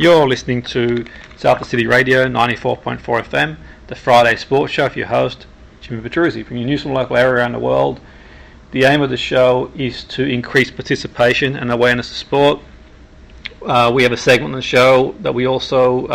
You're listening to Salford City Radio 94.4 FM, the Friday Sports Show, for your host, Jimmy Petruzzi, from your news from local area around the world. The aim of the show is to increase participation and awareness of sport. We have a segment on the show that we also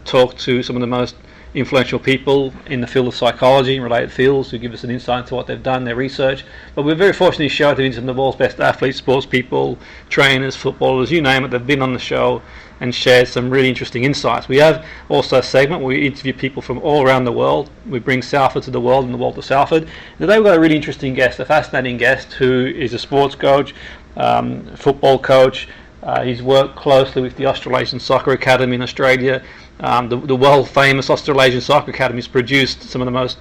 talk to some of the most influential people in the field of psychology and related fields who give us an insight into what they've done, their research. But we're very fortunate to show to some of the world's best athletes, sports people, trainers, footballers, you name it. They've been on the show and shared some really interesting insights. We have also a segment where we interview people from all around the world. We bring Salford to the world and the world to Salford. Today we've got a really interesting guest, a fascinating guest who is a sports coach, football coach. He's worked closely with the Australasian Soccer Academy in Australia. The world famous Australasian Soccer Academy has produced some of the most,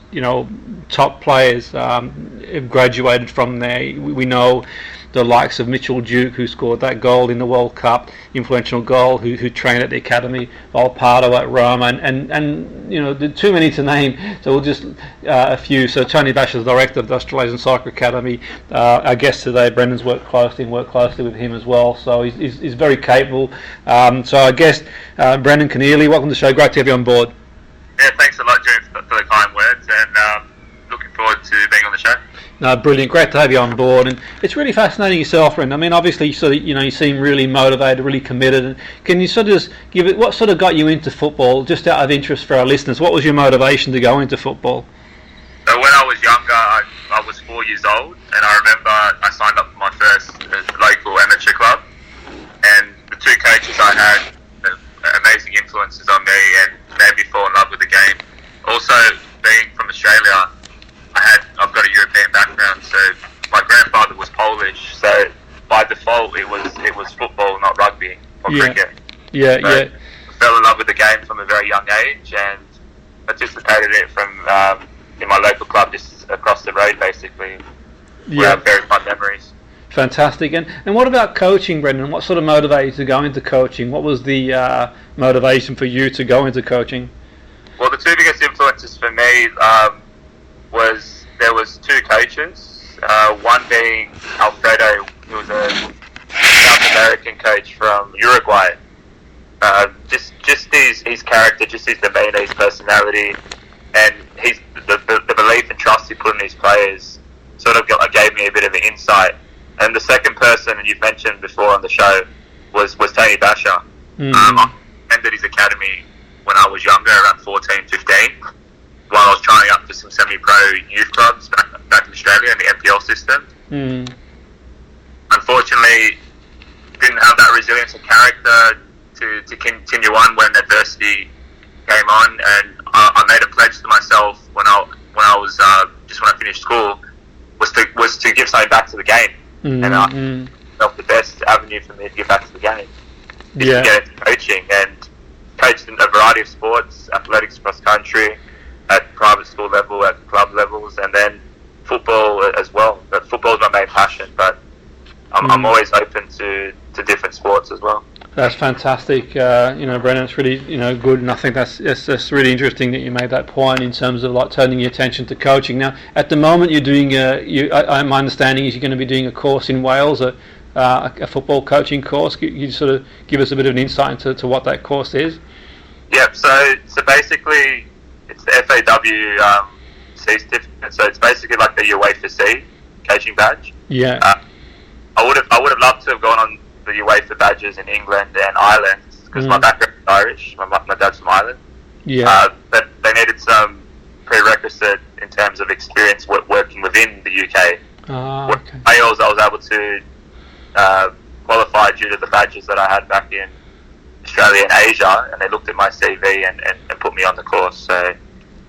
top players have graduated from there. We know the likes of Mitchell Duke, who scored that goal in the World Cup, influential goal, who trained at the academy, Volpato at Roma, and too many to name, so we'll just a few. So Tony Basher, the director of the Australasian Soccer Academy, our guest today, Brendan's worked closely with him as well, so he's very capable. So our guest, Brendan Conneely, welcome to the show, great to have you on board. Yeah, thanks a lot, James, for the kind words, and looking forward to being on the show. No, brilliant. Great to have you on board, and it's really fascinating yourself, Brendan. I mean, obviously, you seem really motivated, really committed. And can you sort of just give it what sort of got you into football, just out of interest for our listeners? What was your motivation to go into football? So when I was younger, I was 4 years old, and I remember I signed up for my first local amateur club, and the two coaches I had amazing influences on me and made me fall in love with the game. Also, being from Australia, I've got a European background, so my grandfather was Polish, so by default it was football, not rugby or cricket. Yeah. I fell in love with the game from a very young age and participated in it from in my local club just across the road, basically. We have very fun memories. Fantastic. And what about coaching, Brendan? What sort of motivated you to go into coaching? What was the motivation for you to go into coaching? Well, the two biggest influences for me there was two coaches, one being Alfredo, who was a South American coach from Uruguay. Just his character, just his demeanour, his personality, and the belief and trust he put in his players sort of gave me a bit of an insight. And the second person, and you've mentioned before on the show, was Tony Basher. I attended his academy when I was younger, around 14, 15. While I was trying out for some semi-pro youth clubs back in Australia in the NPL system. Unfortunately, didn't have that resilience and character to continue on when adversity came on, and I made a pledge to myself when I was just when I finished school was to give something back to the game, and I felt the best avenue for me to give back to the game is to get into coaching, and coached in a variety of sports, athletics, cross country, at private school level, at club levels, and then football as well. But football is my main passion, but I'm always open to different sports as well. That's fantastic, Brendan. It's really, good, and I think that's really interesting that you made that point in terms of like turning your attention to coaching. Now, at the moment, you're doing my understanding is you're going to be doing a course in Wales, a football coaching course. Can you sort of give us a bit of an insight into what that course is? Yep. So basically, it's the FAW C certificate, so it's basically like the UEFA C coaching badge. Yeah. I would have loved to have gone on the UEFA badges in England and Ireland because my background is Irish. My dad's from Ireland. Yeah. But they needed some prerequisite in terms of experience working within the UK. Okay. Wales, I was able to qualify due to the badges that I had back in Australia and Asia, and they looked at my CV and put me on the course. So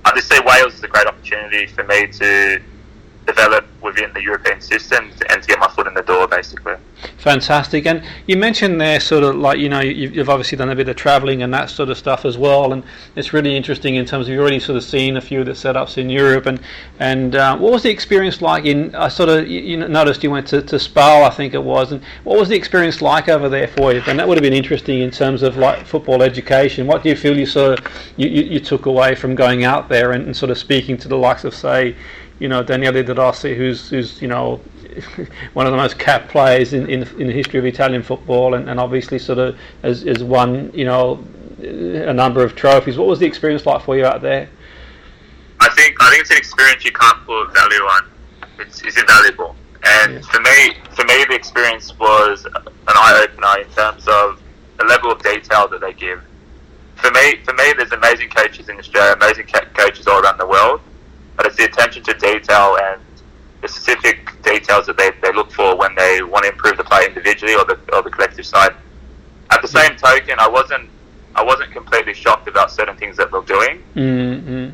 I just say Wales is a great opportunity for me to develop within the European system and to get my foot in the door, basically. Fantastic. And you mentioned there sort of like, you've obviously done a bit of travelling and that sort of stuff as well, and it's really interesting in terms of you've already sort of seen a few of the setups in Europe, and what was the experience like I sort of noticed you went to Spal, I think it was, and what was the experience like over there for you? And that would have been interesting in terms of like football education. What do you feel you took away from going out there and sort of speaking to the likes of, say, Daniele De Rossi, who's one of the most capped players in the history of Italian football, and obviously sort of has won, a number of trophies. What was the experience like for you out there? I think it's an experience you can't put value on. It's invaluable. And for me, the experience was an eye-opener in terms of the level of detail that they give. For me, there's amazing coaches in Australia, amazing coaches all around the world, but it's the attention to detail and the specific details that they look for when they want to improve the play individually or the collective side. At the same token, I wasn't completely shocked about certain things that they're doing.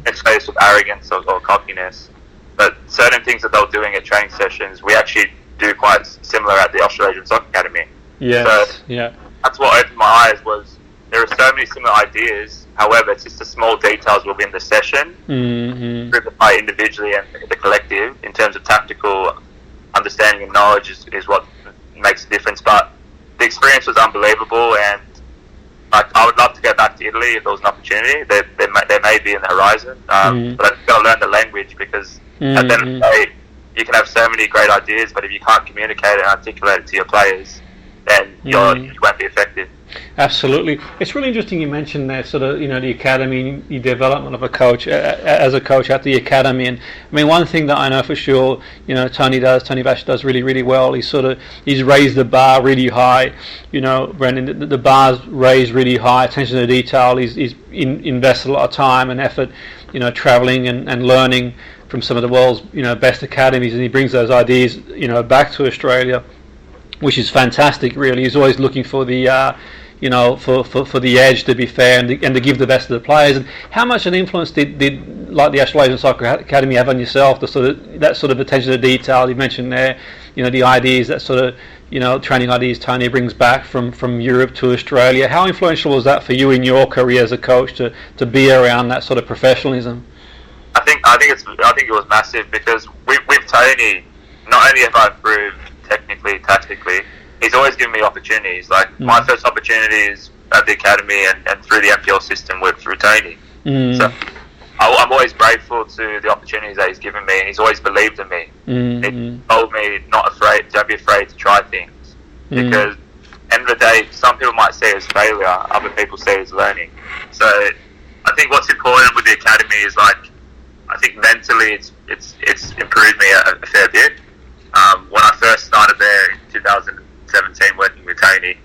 It's faced with arrogance or cockiness. But certain things that they were doing at training sessions, we actually do quite similar at the Australasian Soccer Academy. That's what opened my eyes. Was there are so many similar ideas. However, it's just the small details within the session, improve the play individually and the collective in terms of tactical understanding and knowledge is what makes a difference. But the experience was unbelievable, and I would love to go back to Italy if there was an opportunity. There may be in the horizon, but I've got to learn the language, because at the end of the day, you can have so many great ideas, but if you can't communicate and articulate it to your players, then you won't be effective. Absolutely. It's really interesting you mentioned there sort of, the academy, the development of a coach as a coach at the academy. And I mean, one thing that I know for sure, Tony Vash does really, really well. He's raised the bar really high. Brendan, the bar's raised really high, attention to detail. He's invested a lot of time and effort, traveling and learning from some of the world's, best academies, and he brings those ideas, back to Australia, which is fantastic. Really, he's always looking for the, for the edge, to be fair, and to give the best to the players. And how much an influence did like the Australasian Soccer Academy have on yourself? That sort of attention to detail you mentioned there, the ideas, that sort of, training ideas Tony brings back from Europe to Australia. How influential was that for you in your career as a coach to be around that sort of professionalism? I think it was massive, because with Tony, not only have I improved technically, tactically, he's always given me opportunities. Like my first opportunities at the academy and through the MPL system were through Tony. So I'm always grateful to the opportunities that he's given me, and he's always believed in me. He told me, don't be afraid to try things, because end of the day, some people might see it as failure, other people see it as learning. So I think what's important with the academy is, I think mentally it's improved me a fair bit. When I first started there in 2017 working with Tony,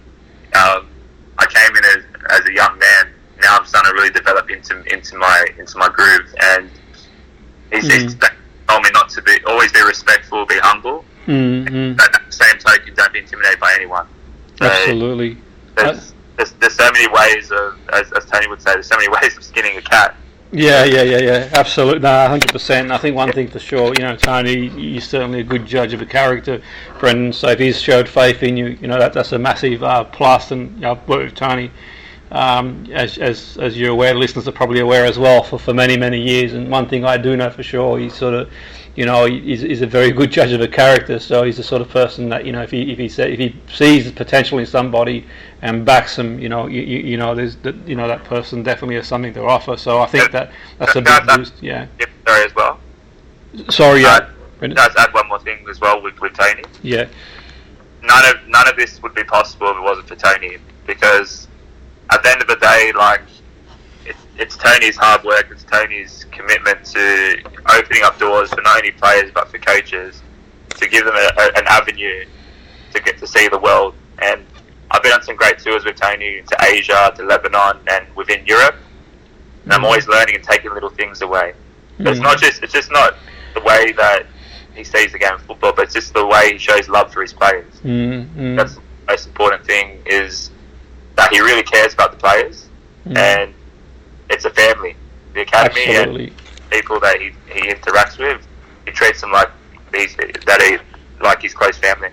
I came in as a young man. Now I'm starting to really develop into my groove, and he's told me not to always be respectful, be humble. But at the same token, don't be intimidated by anyone. So absolutely. There's so many ways of, as Tony would say, there's so many ways of skinning a cat. Yeah, absolutely, no, 100%. I think one thing for sure, Tony, you're certainly a good judge of a character, Brendan. So if he's showed faith in you, that's a massive plus. And I've worked with Tony, as you're aware, listeners are probably aware as well, for many, many years. And one thing I do know for sure, he's sort of, he's a very good judge of a character. So he's the sort of person that, if he sees the potential in somebody and backs them, there's that person definitely has something to offer. So I think that's a big boost. Yeah. Sorry as well. Sorry, yeah. Can I just add one more thing as well with Tony? Yeah. None of this would be possible if it wasn't for Tony, because at the end of the day, it's Tony's hard work, it's Tony's commitment to opening up doors for not only players but for coaches, to give them an avenue to get to see the world. And I've been on some great tours with Tony to Asia, to Lebanon, and within Europe. And I'm always learning and taking little things away. It's just not the way that he sees the game of football, but it's just the way he shows love for his players. That's the most important thing, is that he really cares about the players, and it's a family. The academy and people that he interacts with, he treats them like his close family.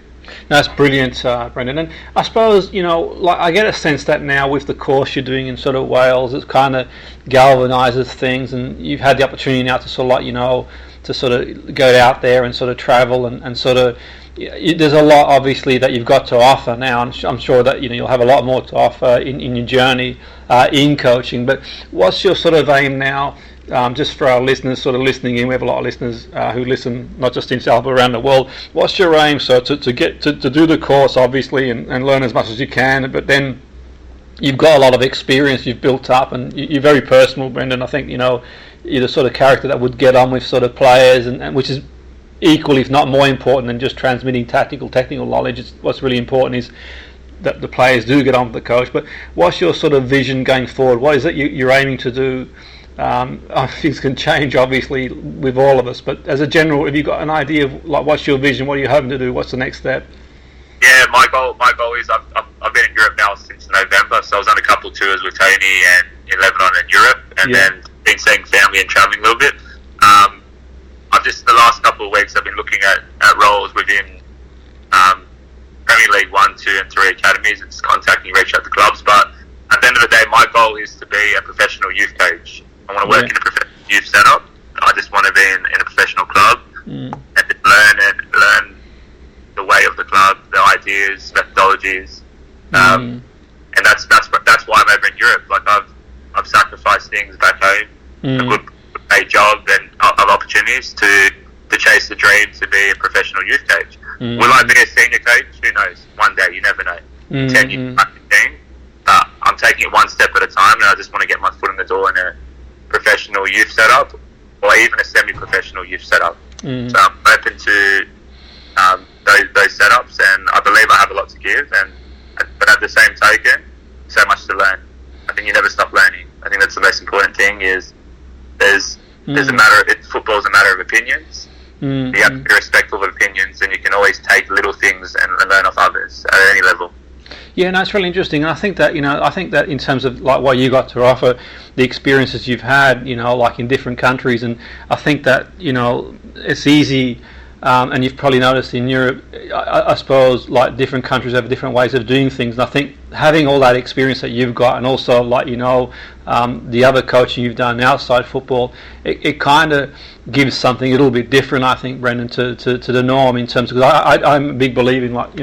That's brilliant, Brendan. And I suppose, I get a sense that now with the course you're doing in sort of Wales, it kind of galvanises things, and you've had the opportunity now to sort of to sort of go out there and sort of travel and sort of, there's a lot obviously that you've got to offer now, and I'm sure that you'll have a lot more to offer in your journey in coaching. But what's your sort of aim now, just for our listeners sort of listening in, we have a lot of listeners who listen not just in Salford, around the world. What's your aim, so to get to do the course, obviously, and learn as much as you can, but then you've got a lot of experience you've built up, and you're very personal, Brendan. I think, you're the sort of character that would get on with sort of players, and which is equally, if not more important than just transmitting technical knowledge. What's really important is that the players do get on with the coach. But what's your sort of vision going forward? What is it you're aiming to do? Things can change, obviously, with all of us, but as a general, have you got an idea of like what's your vision? What are you hoping to do? What's the next step? Yeah, my goal is I've been in Europe now since November, so I was on a couple tours with Tony and in Lebanon and Europe, and then been seeing family and travelling a little bit. I've just, the last couple of weeks, I've been looking at roles within Premier League 1, 2 and 3 academies, and just contacting, reach out to clubs. But at the end of the day, my goal is to be a professional youth coach. I want to work in a professional youth setup. I just want to be in a professional club and learn the way of the club, the ideas, methodologies, and that's why I'm over in Europe. Like I've sacrificed things back home, a good paid job and opportunities to chase the dream to be a professional youth coach. Will I be a senior coach? Who knows? One day, you never know. 10 years, 15. I'm taking it one step at a time, and I just want to get my foot in the door in a professional youth setup, or even a semi-professional youth setup. So I'm open to those setups, and I believe I have a lot to give. But at the same token, so much to learn. I think you never stop learning. I think that's the most important thing. Is there's a matter. Football's a matter of opinions. You have to be respectful of opinions, and you can always take little things and learn off others at any level. Yeah, no, it's really interesting, and I think that in terms of like what you got to offer, the experiences you've had, like in different countries, and I think that it's easy. And you've probably noticed in Europe, I suppose, like different countries have different ways of doing things. And I think having all that experience that you've got, and also like the other coaching you've done outside football, it kind of gives something a little bit different, I think, Brendan, to the norm in terms of. Because I'm a big believer in like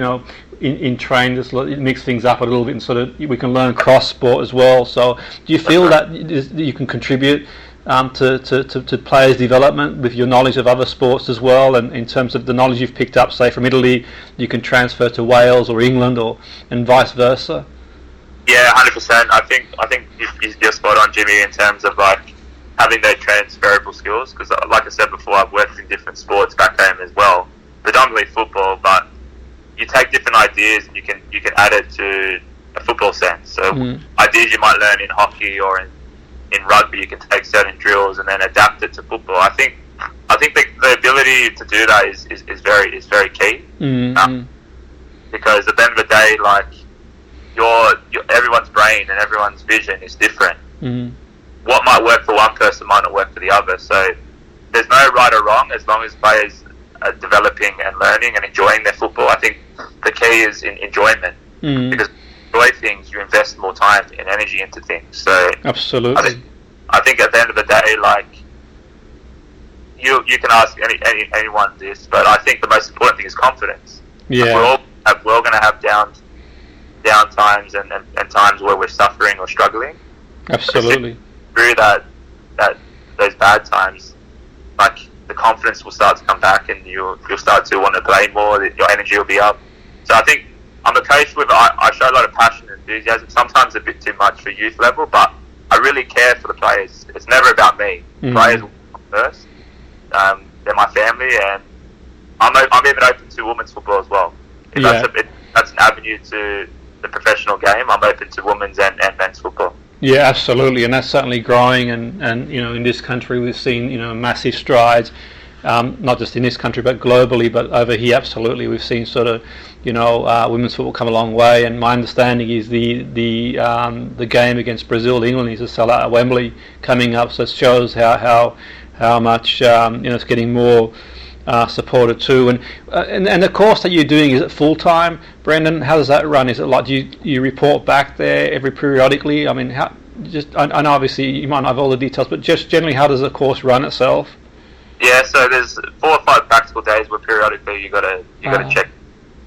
in training, just mix things up a little bit, and sort of we can learn cross sport as well. So do you feel that you can contribute to players' development with your knowledge of other sports as well, and in terms of the knowledge you've picked up, say from Italy, you can transfer to Wales or England, and vice versa? Yeah, 100%. I think you're spot on, Jimmy, in terms of like having those transferable skills. Because, like I said before, I've worked in different sports back home as well, predominantly football. But you take different ideas and you can add it to a football sense. So ideas you might learn in hockey or in rugby, you can take certain drills and then adapt it to football. I think the ability to do that is very key. Because at the end of the day, like your everyone's brain and everyone's vision is different. What might work for one person might not work for the other. So there's no right or wrong as long as players are developing and learning and enjoying their football. I think the key is in enjoyment. Because enjoy things, you invest more time and energy into things. So absolutely, I think at the end of the day, like you can ask anyone this, but I think the most important thing is confidence. Yeah, like we're all going to have down times and times where we're suffering or struggling. Absolutely. Through those bad times, like the confidence will start to come back, and you'll start to want to play more. Your energy will be up. So I think I'm a coach with I show a lot of passion and enthusiasm. Sometimes a bit too much for youth level, but I really care for the players. It's never about me. Players will come first. They're my family, and I'm even open to women's football as well. If that's an avenue to the professional game, I'm open to women's and men's football. Yeah, absolutely, and that's certainly growing. And in this country, we've seen massive strides. Not just in this country, but globally. But over here, absolutely, we've seen sort of, women's football come a long way. And my understanding is the game against Brazil, England, is a sellout at Wembley coming up. So it shows how much it's getting more supported too. And the course that you're doing, is it full time, Brendan? How does that run? Is it like do you report back there every periodically? I mean, I know obviously you might not have all the details, but just generally, how does the course run itself? Yeah, so there's 4 or 5 practical days where periodically you gotta check.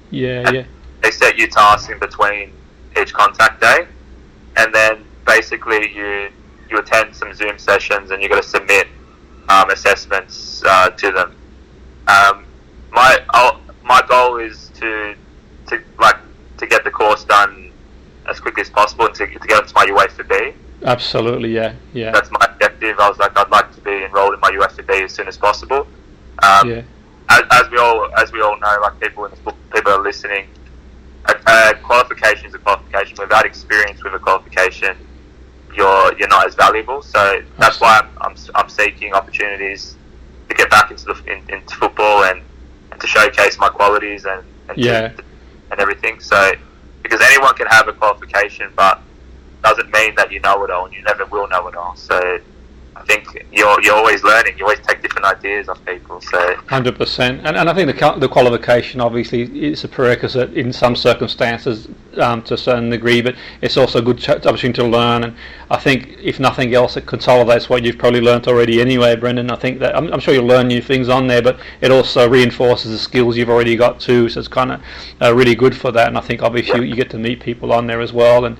Yeah. They set you tasks in between each contact day, and then basically you you attend some Zoom sessions and you've got to submit assessments to them. My goal is to get the course done as quickly as possible and to get into my UEFA B. Absolutely, yeah. That's my objective. I was like, I'd like to be enrolled in my UEFA B as soon as possible. As we all know, like people are listening, a qualification is a qualification. Without experience with a qualification, you're not as valuable. So that's why I'm seeking opportunities to get back into football and to showcase my qualities and everything. So because anyone can have a qualification, but doesn't mean that you know it all, and you never will know it all. So I think you're always learning. You always take different ideas off people. So 100%, and I think the qualification obviously is a prerequisite in some circumstances to a certain degree, but it's also a good opportunity to learn. And I think if nothing else, it consolidates what you've probably learnt already anyway, Brendan. I think that I'm sure you'll learn new things on there, but it also reinforces the skills you've already got too. So it's kind of really good for that. And I think obviously you get to meet people on there as well, and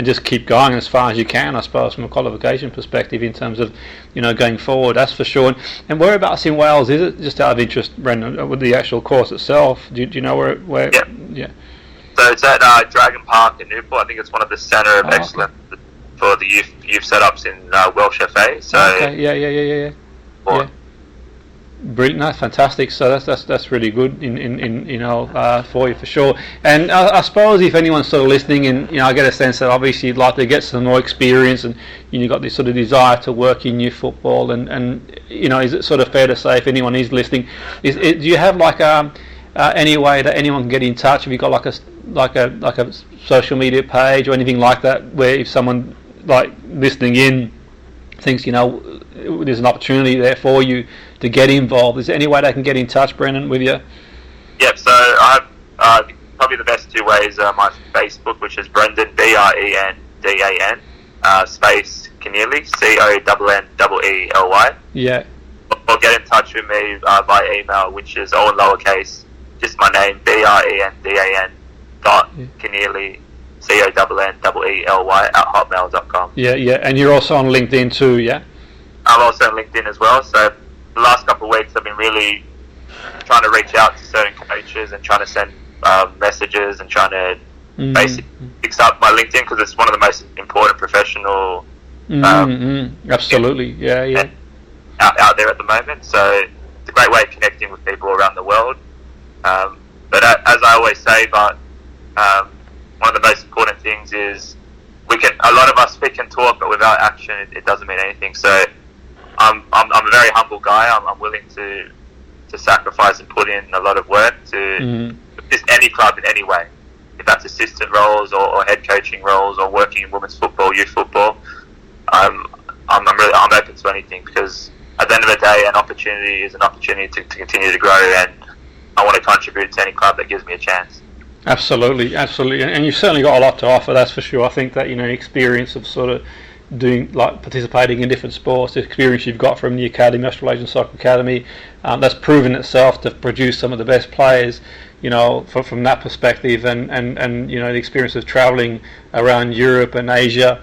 just keep going as far as you can, I suppose, from a qualification perspective in terms of, going forward. That's for sure. And whereabouts in Wales is it, just out of interest, Brendan, with the actual course itself? Do you know where? Yeah. So it's at Dragon Park in Newport. I think it's one of the centre of excellence for the youth setups in Welsh FA. So okay. Yeah. Brilliant, no, fantastic. So that's really good for you for sure. And I suppose if anyone's sort of listening, and I get a sense that obviously you'd like to get some more experience, and you've got this sort of desire to work in youth football, and is it sort of fair to say, if anyone is listening, do you have like any way that anyone can get in touch? Have you got like a social media page or anything like that, where if someone like listening in thinks there's an opportunity there for you to get involved, is there any way they can get in touch, Brendan, with you? Yep, so I have probably the best two ways are my Facebook, which is Brendan, Brendan, space Conneely, Connneely. Yeah. Or get in touch with me via email, which is all in lowercase, just my name, Brendan Conneely, Connneely @hotmail.com. Yeah, and you're also on LinkedIn too, yeah? I'm also on LinkedIn as well, so the last couple of weeks I've been really trying to reach out to certain coaches and trying to send messages and trying to basically fix up my LinkedIn, because it's one of the most important professional absolutely, yeah. Out there at the moment. So it's a great way of connecting with people around the world. But as I always say, one of the most important things is a lot of us speak and talk, but without action it doesn't mean anything. So I'm a very humble guy. I'm willing to sacrifice and put in a lot of work to just any club in any way. If that's assistant roles or head coaching roles or working in women's football, youth football, I'm open to anything, because at the end of the day, an opportunity is an opportunity to continue to grow, and I want to contribute to any club that gives me a chance. Absolutely, and you've certainly got a lot to offer, that's for sure. I think that experience of sort of doing, like, participating in different sports, the experience you've got from the academy, Australian Soccer Academy, that's proven itself to produce some of the best players, from that perspective, and the experience of travelling around Europe and Asia,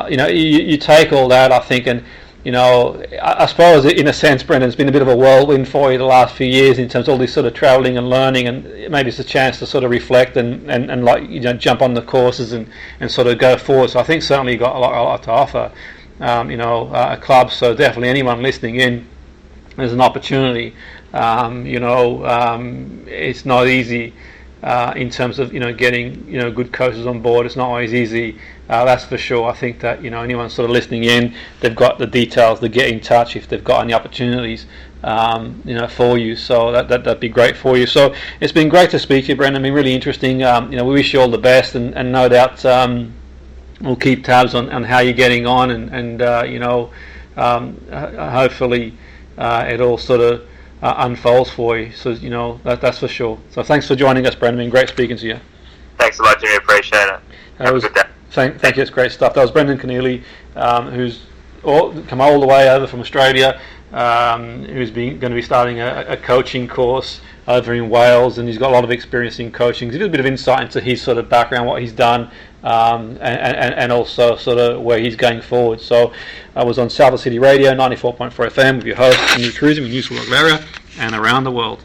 you take all that, I think, and I suppose in a sense, Brendan, it's been a bit of a whirlwind for you the last few years in terms of all this sort of travelling and learning, and maybe it's a chance to sort of reflect and like, jump on the courses and sort of go forward. So I think certainly you've got a lot to offer, a club. So definitely anyone listening in, there's an opportunity. It's not easy in terms of getting good coaches on board. It's not always easy. That's for sure. I think that anyone sort of listening in, they've got the details to get in touch if they've got any opportunities for you. So that'd be great for you. So it's been great to speak to you, Brendan. It's been really interesting. We wish you all the best, and no doubt we'll keep tabs on how you're getting on, and hopefully it all sort of unfolds for you. So that's for sure. So thanks for joining us, Brendan. It's been great speaking to you. Thanks a lot, Jimmy. Appreciate it. Have a good day. Thank you. It's great stuff. That was Brendan Conneely, who's come all the way over from Australia who's going to be starting a coaching course over in Wales, and he's got a lot of experience in coaching. Give a bit of insight into his sort of background, what he's done, and also sort of where he's going forward. So I was on Salford City Radio 94.4 FM with your host, Jimmy Petruzzi, from New South Wales area and around the world.